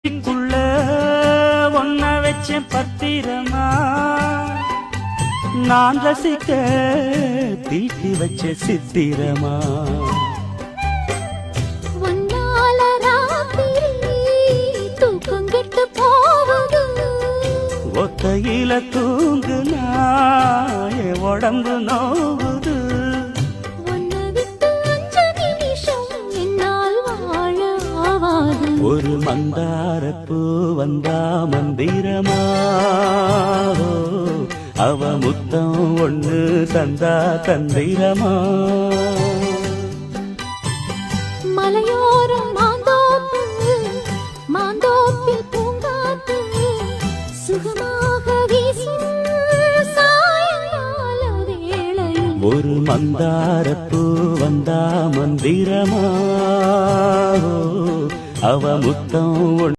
க்குள்ள ஒன்ன வச்சேன் பத்திரமா நான் ரசிக்க தீட்டி வச்ச சித்திரமா ஒத்தையில தூங்குனா என் உடம்பு நோவுது ஒரு மந்தாரப்பூ வந்தா மந்திரமா அவ முத்தம் ஒண்ணு தந்தா தந்திரமா மலையோரம் மாந்தோப்பில் பூங்காத்து சுகமாக வீசும் சாயங்கால வேளையில் ஒரு மந்தாரப்பூ வந்தா மந்திரமா அவ முத்தம்